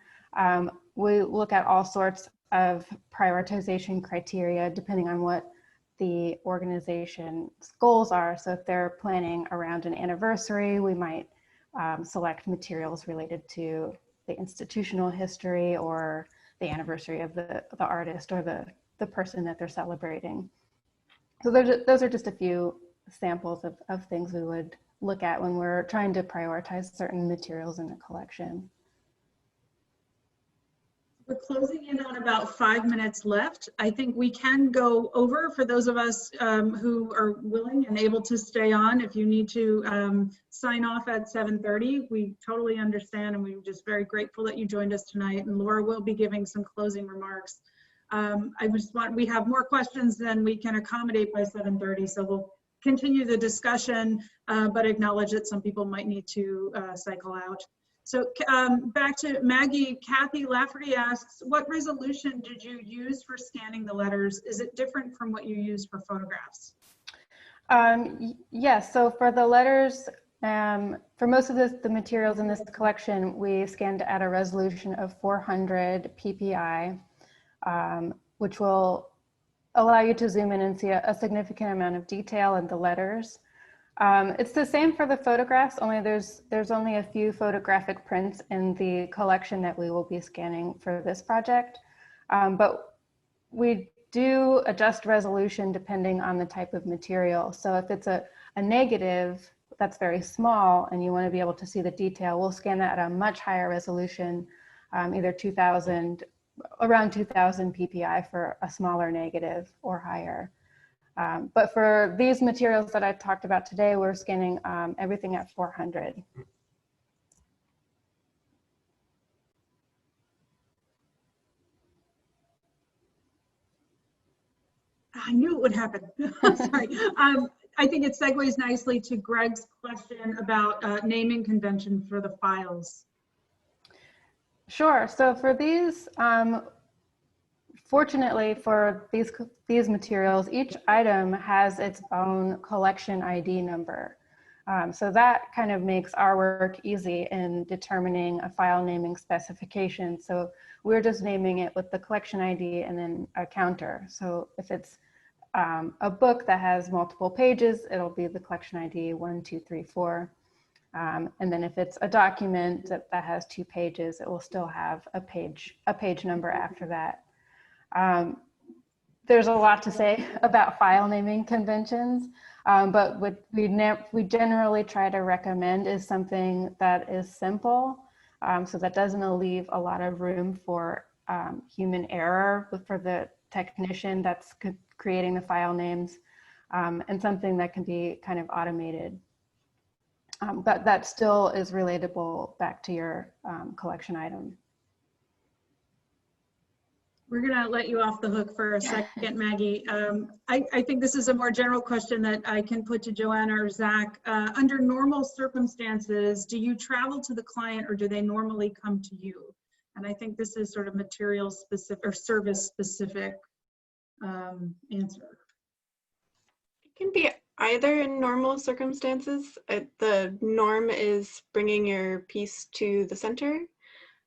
we look at all sorts of prioritization criteria depending on what the organization's goals are. So if they're planning around an anniversary, we might select materials related to the institutional history or the anniversary of the artist or the person that they're celebrating. So those are just a few samples of things we would look at when we're trying to prioritize certain materials in the collection. We're closing in on about 5 minutes left. I think we can go over for those of us who are willing and able to stay on. If you need to sign off at 7:30, we totally understand, and we're just very grateful that you joined us tonight. And Laura will be giving some closing remarks. We have more questions than we can accommodate by 7:30, so we'll continue the discussion, but acknowledge that some people might need to cycle out. So back to Maggie, Kathy Lafferty asks, what resolution did you use for scanning the letters? Is it different from what you use for photographs? Yes, so for the letters, for most of the materials in this collection, we scanned at a resolution of 400 ppi, which will allow you to zoom in and see a significant amount of detail in the letters. It's the same for the photographs, only there's only a few photographic prints in the collection that we will be scanning for this project. But we do adjust resolution depending on the type of material. So if it's a negative that's very small and you want to be able to see the detail, we'll scan that at a much higher resolution, either around 2000 ppi for a smaller negative or higher. But for these materials that I talked about today, we're scanning everything at 400. I knew it would happen. Sorry. I think it segues nicely to Gregg's question about naming convention for the files. Sure. So for these, fortunately for these materials, each item has its own collection ID number. So that kind of makes our work easy in determining a file naming specification. So we're just naming it with the collection ID and then a counter. So if it's a book that has multiple pages, it'll be the collection ID 1, 2, 3, 4. And then if it's a document that has 2 pages, it will still have a page number after that. There's a lot to say about file naming conventions, but what we generally try to recommend is something that is simple, so that doesn't leave a lot of room for human error for the technician that's creating the file names, and something that can be kind of automated. but that still is relatable back to your collection item. We're going to let you off the hook for a second, Maggie. I think this is a more general question that I can put to Joanna or Zach. Under normal circumstances, do you travel to the client or do they normally come to you? And I think this is sort of material specific or service specific answer. It can be either in normal circumstances. The norm is bringing your piece to the center,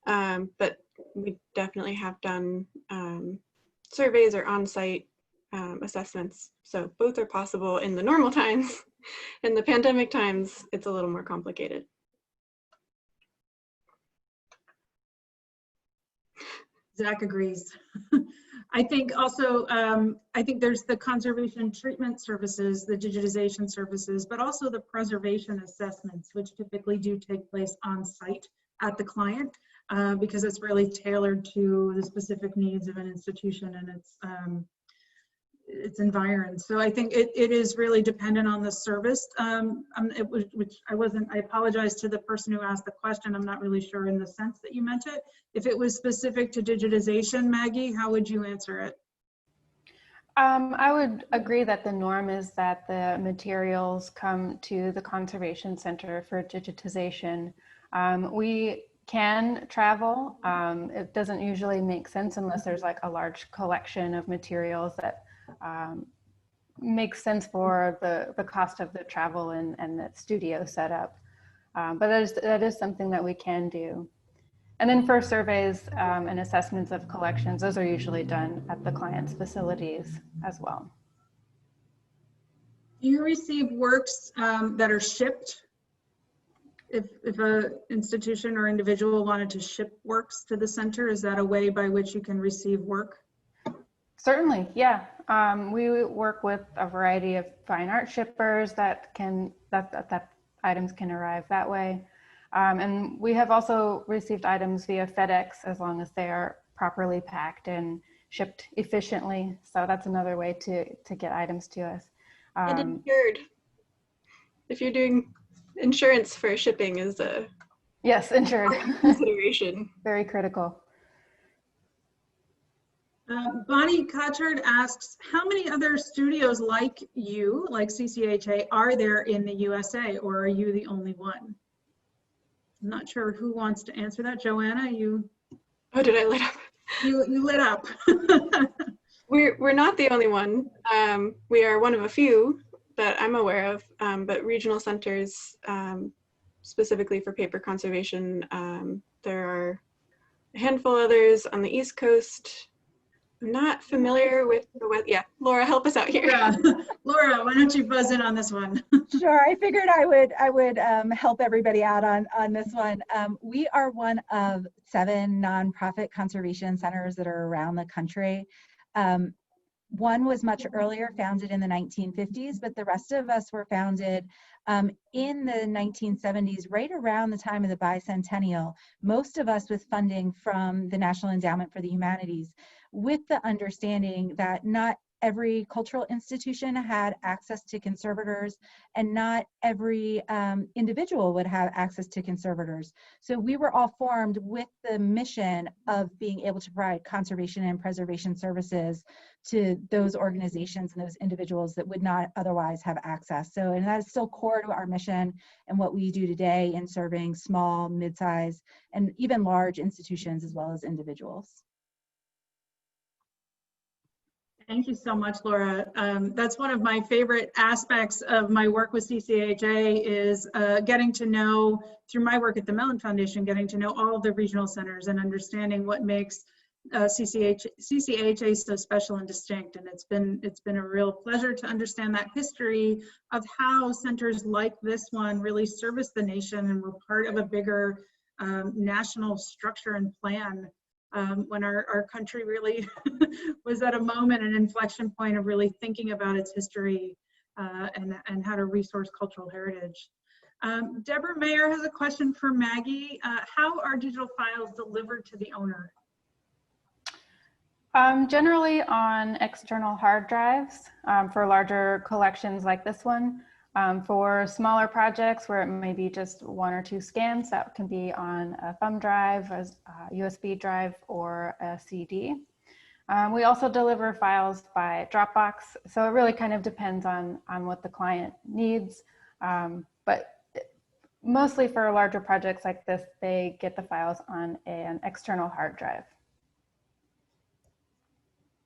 but we definitely have done surveys or on-site assessments. So both are possible in the normal times. In the pandemic times, it's a little more complicated. Zach agrees. I think also, I think there's the conservation treatment services, the digitization services, but also the preservation assessments, which typically do take place on site at the client. Because it's really tailored to the specific needs of an institution and its environment. So I think it is really dependent on the service. Which I apologize to the person who asked the question. I'm not really sure in the sense that you meant it. If it was specific to digitization, Maggie, how would you answer it? I would agree that the norm is that the materials come to the Conservation Center for digitization. We can travel. It doesn't usually make sense unless there's like a large collection of materials that makes sense for the cost of the travel and the studio setup. But that is something that we can do. And then for surveys and assessments of collections, those are usually done at the client's facilities as well. Do you receive works that are shipped? If an institution or individual wanted to ship works to the center, is that a way by which you can receive work? Certainly, yeah. We work with a variety of fine art shippers that items can arrive that way. And we have also received items via FedEx as long as they are properly packed and shipped efficiently. So that's another way to get items to us. And insured. If you're doing insurance for shipping is a yes, insured consideration. Very critical. Bonnie Cotchard asks, how many other studios like you, like CCHA, are there in the USA, or are you the only one? I'm not sure who wants to answer that. Joanna, you. Oh, did I lit up? You lit up. We're not the only one. We are one of a few that I'm aware of, but regional centers, specifically for paper conservation, there are a handful of others on the East Coast. I'm not familiar with the West. Yeah, Laura, help us out here. Laura, why don't you buzz in on this one? Sure, I figured I would help everybody out on this one. We are one of 7 nonprofit conservation centers that are around the country. One was much earlier, founded in the 1950s, but the rest of us were founded in the 1970s, right around the time of the bicentennial, most of us with funding from the National Endowment for the Humanities, with the understanding that not every cultural institution had access to conservators and not every individual would have access to conservators. So we were all formed with the mission of being able to provide conservation and preservation services to those organizations and those individuals that would not otherwise have access. So, and that is still core to our mission and what we do today in serving small, mid-sized, and even large institutions as well as individuals. Thank you so much, Laura. That's one of my favorite aspects of my work with CCHA is getting to know, through my work at the Mellon Foundation, getting to know all of the regional centers and understanding what makes CCHA so special and distinct. And it's been a real pleasure to understand that history of how centers like this one really service the nation and were part of a bigger national structure and plan. When our country really was at a moment, an inflection point of really thinking about its history and how to resource cultural heritage. Deborah Mayer has a question for Maggie. How are digital files delivered to the owner? Generally on external hard drives for larger collections like this one. For smaller projects where it may be just 1 or 2 scans, that can be on a thumb drive, a USB drive, or a CD. We also deliver files by Dropbox, so it really kind of depends on what the client needs. But mostly for larger projects like this, they get the files on an external hard drive.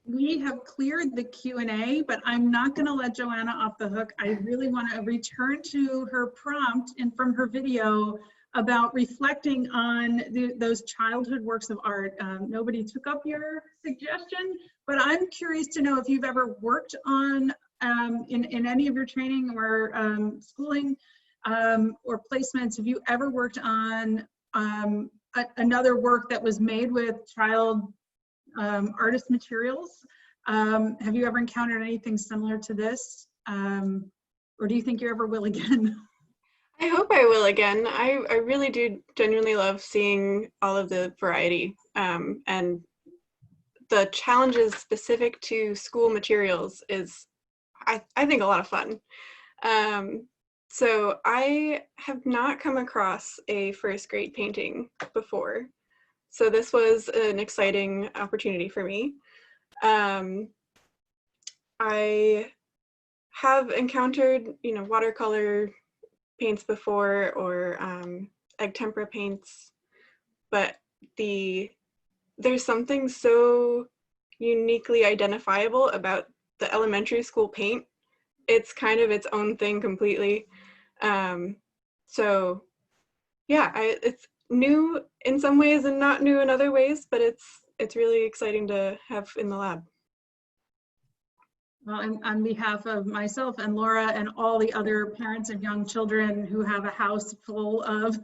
We have cleared the Q&A, but I'm not going to let Joanna off the hook. I really want to return to her prompt and from her video about reflecting on those childhood works of art. Nobody took up your suggestion, but I'm curious to know if you've ever worked on, in any of your training or schooling or placements, have you ever worked on another work that was made with child artist materials? Have you ever encountered anything similar to this? Or do you think you ever will again? I hope I will again. I really do genuinely love seeing all of the variety and the challenges specific to school materials is, I think, a lot of fun. So I have not come across a first grade painting before. So this was an exciting opportunity for me. I have encountered, watercolor paints before or egg tempera paints, but there's something so uniquely identifiable about the elementary school paint. It's kind of its own thing completely. So yeah, it's new in some ways and not new in other ways, but it's really exciting to have in the lab. Well, on behalf of myself and Laura and all the other parents of young children who have a house full of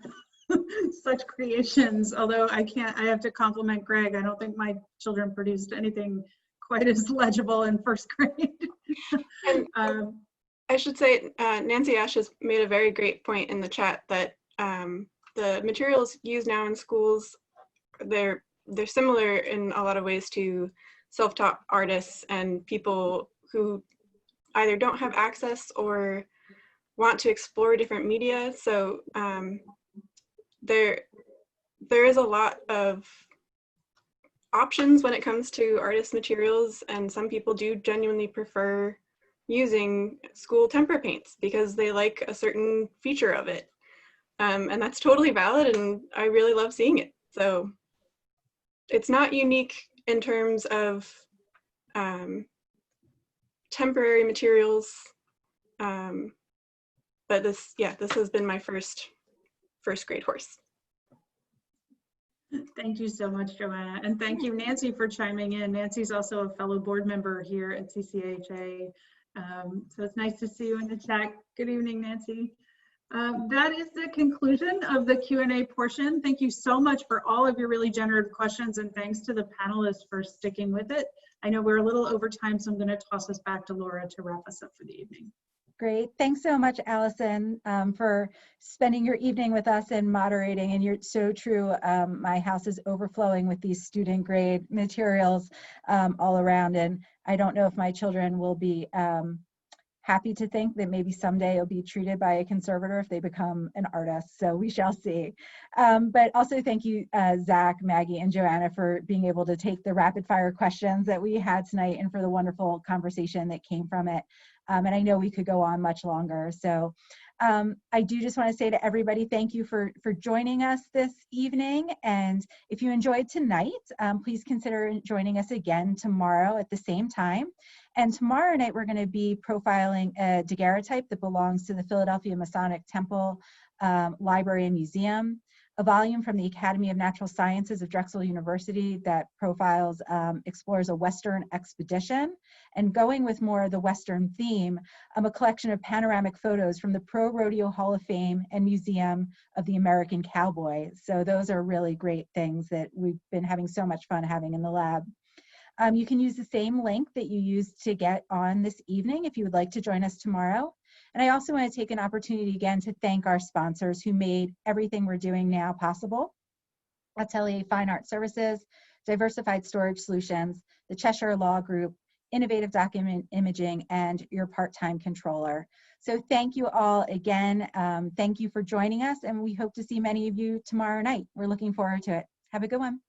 such creations, although I have to compliment Gregg. I don't think my children produced anything quite as legible in first grade. And I should say, Nancy Ash has made a very great point in the chat that the materials used now in schools, they're similar in a lot of ways to self-taught artists and people who either don't have access or want to explore different media. So there is a lot of options when it comes to artist materials, and some people do genuinely prefer using school tempera paints because they like a certain feature of it. And that's totally valid, and I really love seeing it. So it's not unique in terms of temporary materials, but this has been my first grade horse. Thank you so much, Joanna. And thank you, Nancy, for chiming in. Nancy's also a fellow board member here at CCHA. So it's nice to see you in the chat. Good evening, Nancy. That is the conclusion of the Q&A portion. Thank you so much for all of your really generative questions, and thanks to the panelists for sticking with it. I know we're a little over time, so I'm going to toss us back to Laura to wrap us up for the evening. Great. Thanks so much, Alison, for spending your evening with us and moderating. And you're so true. My house is overflowing with these student grade materials all around. And I don't know if my children will be happy to think that maybe someday it'll be treated by a conservator if they become an artist. So we shall see. But also thank you, Zach, Maggie, and Joanna for being able to take the rapid fire questions that we had tonight and for the wonderful conversation that came from it. And I know we could go on much longer. So I do just want to say to everybody, thank you for joining us this evening. And if you enjoyed tonight, please consider joining us again tomorrow at the same time. And tomorrow night, we're going to be profiling a daguerreotype that belongs to the Philadelphia Masonic Temple Library and Museum, a volume from the Academy of Natural Sciences of Drexel University that profiles, explores a Western expedition, and going with more of the Western theme, a collection of panoramic photos from the Pro Rodeo Hall of Fame and Museum of the American Cowboy. So those are really great things that we've been having so much fun having in the lab. You can use the same link that you used to get on this evening if you would like to join us tomorrow. And I also want to take an opportunity again to thank our sponsors who made everything we're doing now possible. Atelier Fine Art Services, Diversified Storage Solutions, the Cheshire Law Group, Innovative Document Imaging, and your part-time controller. So thank you all again. Thank you for joining us, and we hope to see many of you tomorrow night. We're looking forward to it. Have a good one.